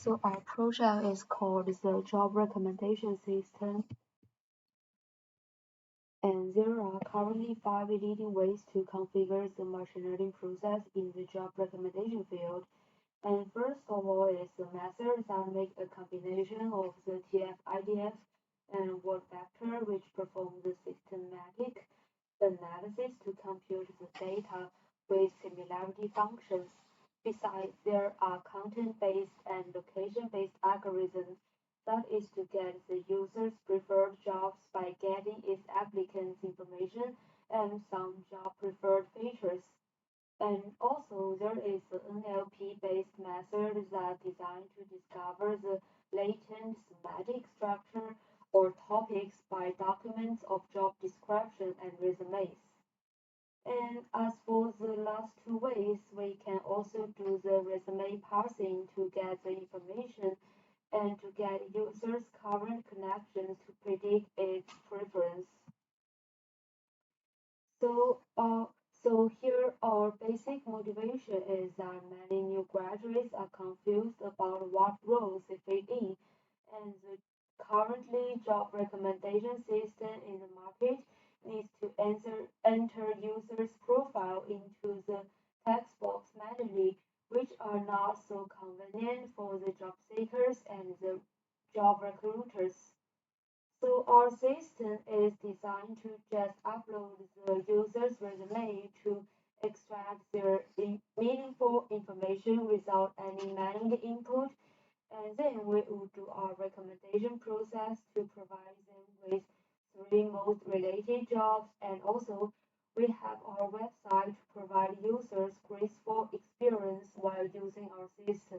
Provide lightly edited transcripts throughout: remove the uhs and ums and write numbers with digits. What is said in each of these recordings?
So our project is called the job recommendation system, and there are currently 5 leading ways to configure the machine learning process in the job recommendation field. And first of all is the method that make a combination of the TF-IDF and word vector which perform the systematic analysis to compute the data with similarity functions. Besides, there are content-based and location-based algorithms that is to get the user's preferred jobs by getting its applicants' information and some job preferred features. And also, there is the NLP-based method that designed to discover the latent semantic structure or topics by documents of job description and resumes. And as for the last two ways, we can also do the resume parsing to get the information and to get users' current connections to predict its preference. So, uh, so here our basic motivation is that many new graduates are confused about what roles they fit in, and the currently job recommendation system in the market needs to enter users' profile into the text box manually, which are not so convenient for the job seekers and the job recruiters. So our system is designed to just upload the user's resume to extract their meaningful information without any manual input, and then we will do our recommendation process to provide them with three most related jobs, and also we have our website to provide users graceful experience while using our system.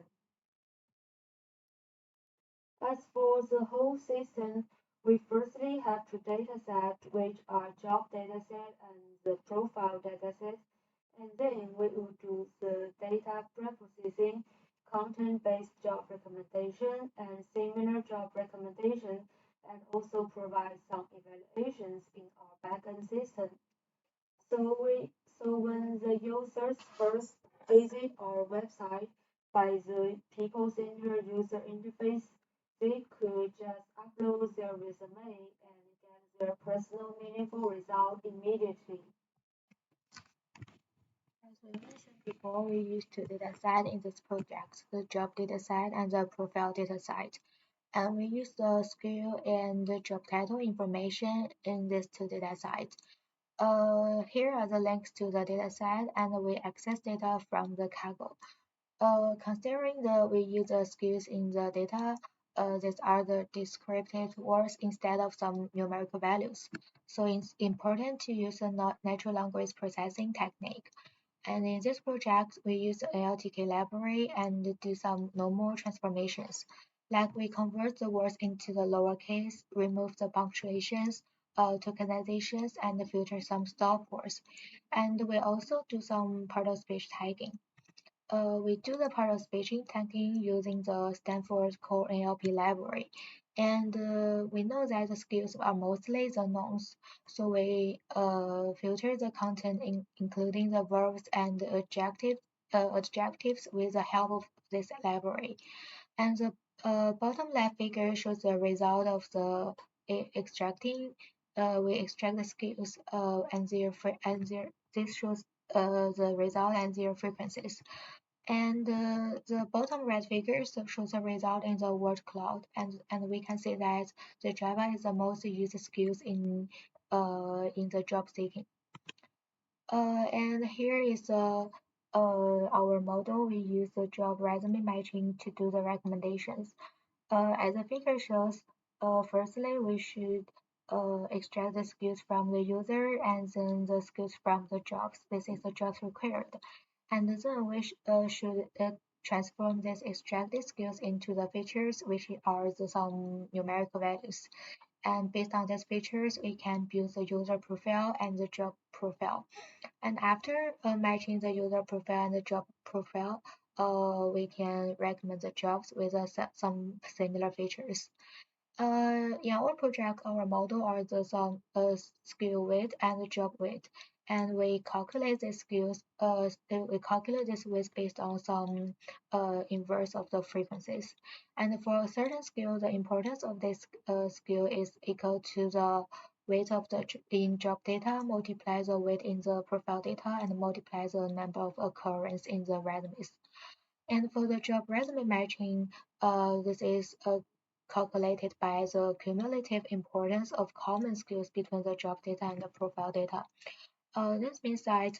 As for the whole system, we firstly have two datasets, which are job dataset and the profile dataset, and then we will do the data preprocessing, content-based job recommendation, and similar job recommendation, and also provide some evaluations in our backend system. So when the users first visit our website by the people-centered user interface, they could just upload their resume and get their personal meaningful result immediately. As we mentioned before, we use two dataset in this project, the job dataset and the profile dataset. And we use the skill and the job title information in these two datasets. Here are the links to the dataset, and we access data from the Kaggle. Considering that we use the skills in the data, these are the descriptive words instead of some numerical values. So it's important to use a natural language processing technique. And in this project, we use the LTK library and do some normal transformations. Like we convert the words into the lowercase, remove the punctuations, tokenizations, and filter some stop words. And we also do some part of speech tagging. We do the part of speech tagging using the Stanford Core NLP library. And we know that the skills are mostly the nouns, so we filter the content including the verbs and the adjectives with the help of this library. And the bottom left figure shows the result of the extracting. We extract the skills this shows the result and their frequencies. And the bottom right figure shows the result in the word cloud, and we can see that the Java is the most used skills in the job seeking. And here is our model. We use the job resume matching to do the recommendations. As the figure shows, firstly we should extract the skills from the user and then the skills from the jobs. This is the jobs required. And then we should transform these extracted skills into the features, which are some numerical values. And based on these features, we can build the user profile and the job profile. And after matching the user profile and the job profile, we can recommend the jobs with some similar features. In our project, our model are the some skill weight and job weight. and we calculate the skills. We calculate this width based on some inverse of the frequencies. And for a certain skill, the importance of this skill is equal to the weight of the in job data multiply the weight in the profile data and multiply the number of occurrence in the resumes. And for the job resume matching, this is calculated by the cumulative importance of common skills between the job data and the profile data. This means that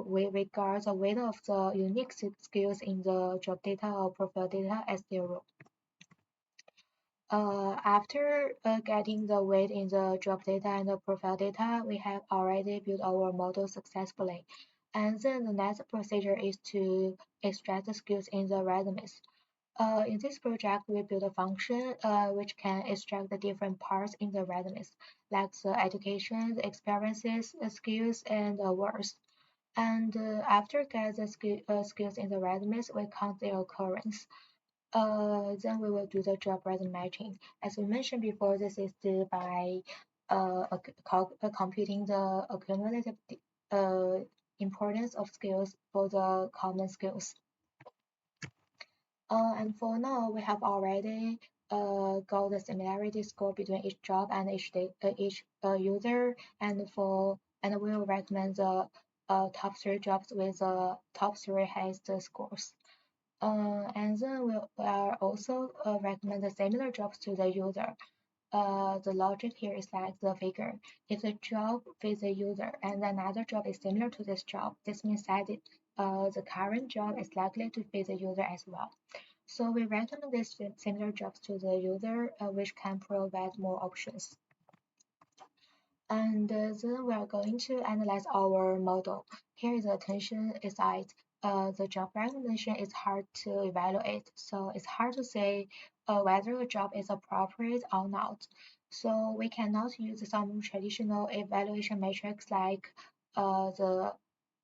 we regard the weight of the unique skills in the job data or profile data as zero. After getting the weight in the job data and the profile data, we have already built our model successfully. And then the next procedure is to extract the skills in the resumes. In this project, we build a function which can extract the different parts in the resumes, like the education, the experiences, the skills, and the words. And after get the skills in the resumes, we count their occurrence. Then we will do the job resume matching. As we mentioned before, this is done by computing the accumulative uh, importance of skills for the common skills. And for now, we have already got the similarity score between each job and each user, and we will recommend the top three jobs with the top three highest scores. And then we are also recommend the similar jobs to the user. The logic here is like the figure. If the job fits the user and another job is similar to this job, this means that the current job is likely to fit the user as well. So we recommend these similar jobs to the user, which can provide more options. And then we are going to analyze our model. Here is the attention is that the job recognition is hard to evaluate. So it's hard to say whether a job is appropriate or not. So we cannot use some traditional evaluation metrics like the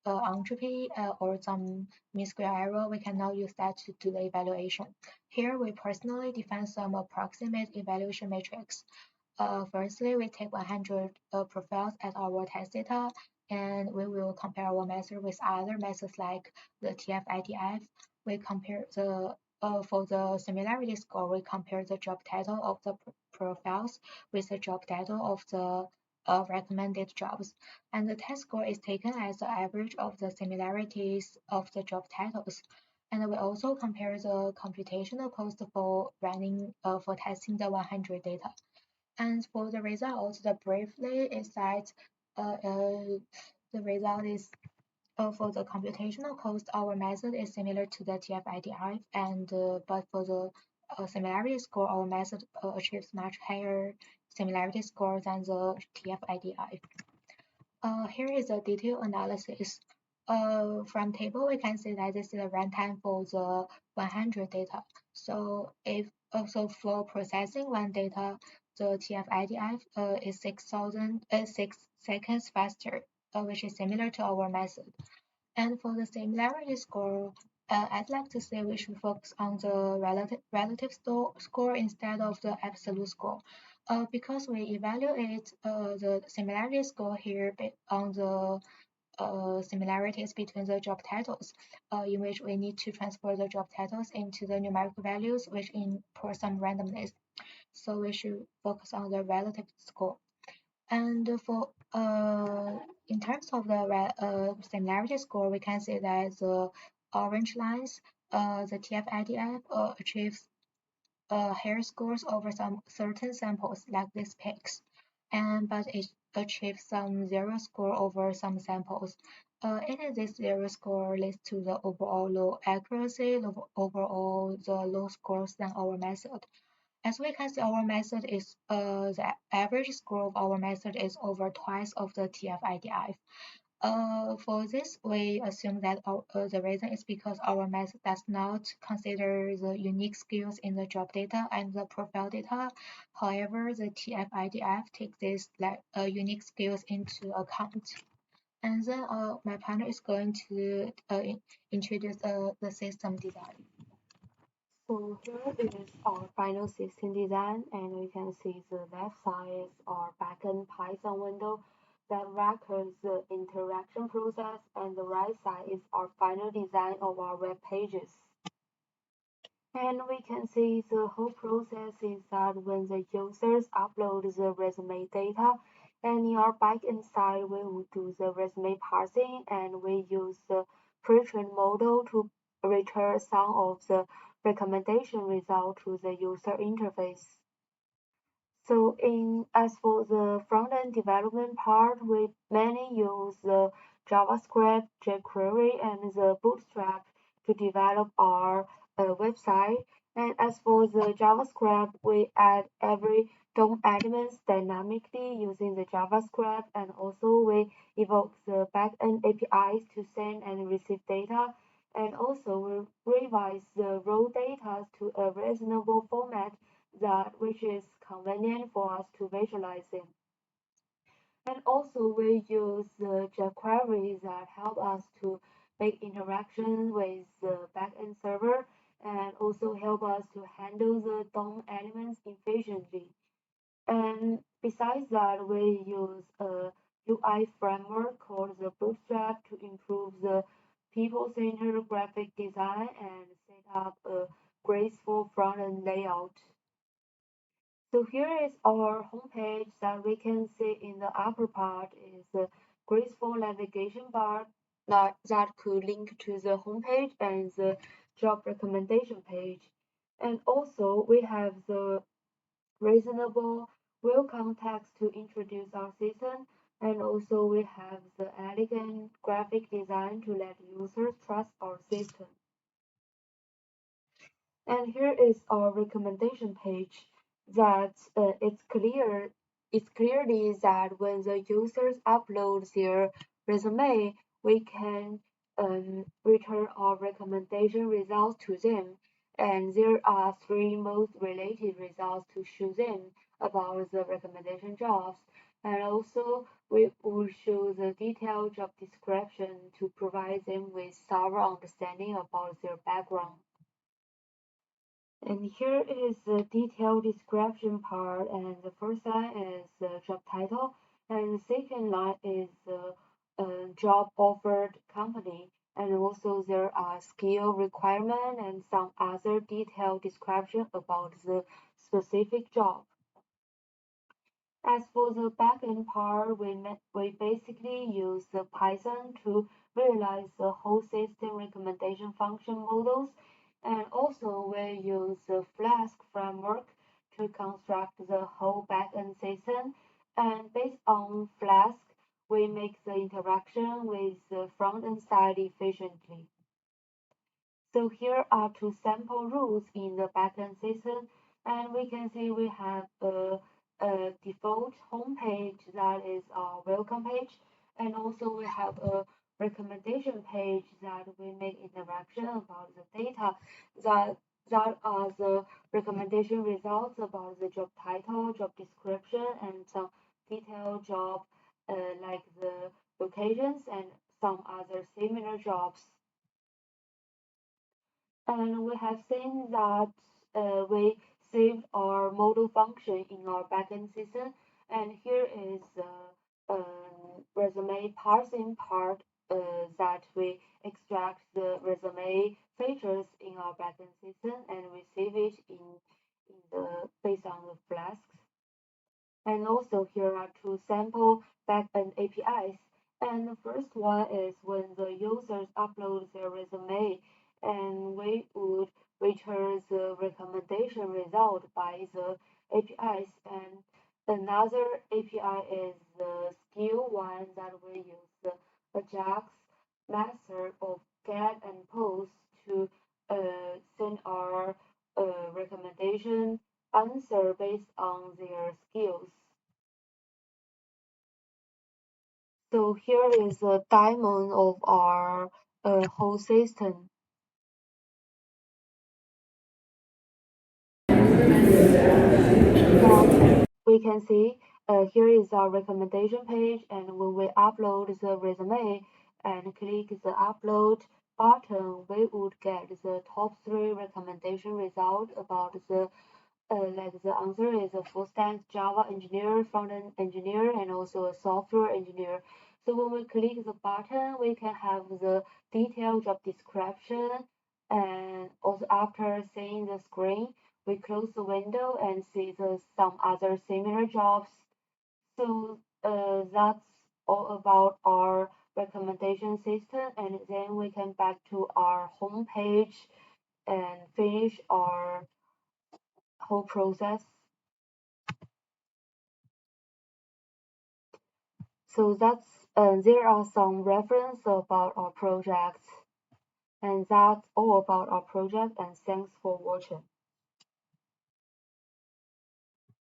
entropy or some mean square error. We cannot use that to do the evaluation. Here we personally define some approximate evaluation metrics. Firstly, we take 100 profiles as our test data, and we will compare our method with other methods like the TF-IDF. We compare the for the similarity score, we compare the job title of the profiles with the job title of the recommended jobs, and the test score is taken as the average of the similarities of the job titles. And we also compare the computational cost for running for testing the 100 data. And for the result, the briefly is that the result is for the computational cost, our method is similar to the TF-IDF, and but for the similarity score, our method achieves much higher similarity score than the TF-IDF. Here is a detailed analysis. From table, we can see that this is the runtime for the 100 data. So if also for processing one data, the TF-IDF is 6 seconds faster, which is similar to our method. And for the similarity score, I'd like to say we should focus on the relative score instead of the absolute score. Because we evaluate the similarity score here on the similarities between the job titles, in which we need to transfer the job titles into the numerical values, which import some randomness. So we should focus on the relative score. And for in terms of the similarity score, we can see that the orange lines, the TF-IDF achieves higher scores over some certain samples, like these peaks, and but it achieves some zero score over some samples. And this zero score leads to the overall low accuracy, overall the low scores than our method. As we can see, our method is the average score of our method is over twice of the TF-IDF. For this, we assume that the reason is because our method does not consider the unique skills in the job data and the profile data. However, the TF-IDF takes these unique skills into account. And then my partner is going to introduce the system design. So here is our final system design, and we can see the left side is our backend Python window that records the interaction process, and the right side is our final design of our web pages. And we can see the whole process is that when the users upload the resume data, and in our backend side, we will do the resume parsing, and we use the pre-trained model to return some of the recommendation result to the user interface. So as for the front-end development part, we mainly use the JavaScript, jQuery, and the Bootstrap to develop our website. And as for the JavaScript, we add every DOM elements dynamically using the JavaScript, and also we evoke the backend APIs to send and receive data. And also we revise the raw data to a reasonable format that which is convenient for us to visualize it. And also we use the jQuery that help us to make interaction with the backend server and also help us to handle the DOM elements efficiently. And besides that, we use a UI framework called the Bootstrap to improve the people-centered graphic design and set up a graceful front-end layout. So here is our homepage that we can see in the upper part is a graceful navigation bar that could link to the homepage and the job recommendation page. And also we have the reasonable welcome text to introduce our system. And also we have the elegant graphic design to let users trust our system. And here is our recommendation page that it's clearly that when the users upload their resume, we can return our recommendation results to them. And there are three most related results to show them about the recommendation jobs. And also we will show the detailed job description to provide them with thorough understanding about their background. And here is the detailed description part, and the first line is the job title, and the second line is the job offered company, and also there are skill requirement and some other detailed description about the specific job. As for the backend part, we basically use the Python to realize the whole system recommendation function models, and also we use the Flask framework to construct the whole backend system. And based on Flask, we make the interaction with the front-end side efficiently. So here are two sample rules in the backend system, and we can see we have a default home page that is our welcome page, and also we have a recommendation page that we make interaction about the data that are the recommendation results about the job title, job description, and some detailed job like the locations and some other similar jobs. And we have seen that we saved our model function in our backend system. And here is the resume parsing part that we extract the resume features in our backend system and we save it in the based on the flasks. And also here are two sample backend APIs. And the first one is when the users upload their resume, and we would return the recommendation result by the APIs. And another API is the skill one that we use the Ajax method of get and post to send our recommendation answer based on their skills. So here is a diamond of our whole system. Now we can see here is our recommendation page, and when we upload the resume and click the upload button, we would get the top three recommendation result about the like the answer is a full stack Java engineer, front-end engineer, and also a software engineer. So when we click the button, we can have the detailed job description. And also after seeing the screen, we close the window and see some other similar jobs. So that's all about our recommendation system. And then we can back to our home page and finish our whole process. So there are some reference about our project, and that's all about our project. And thanks for watching.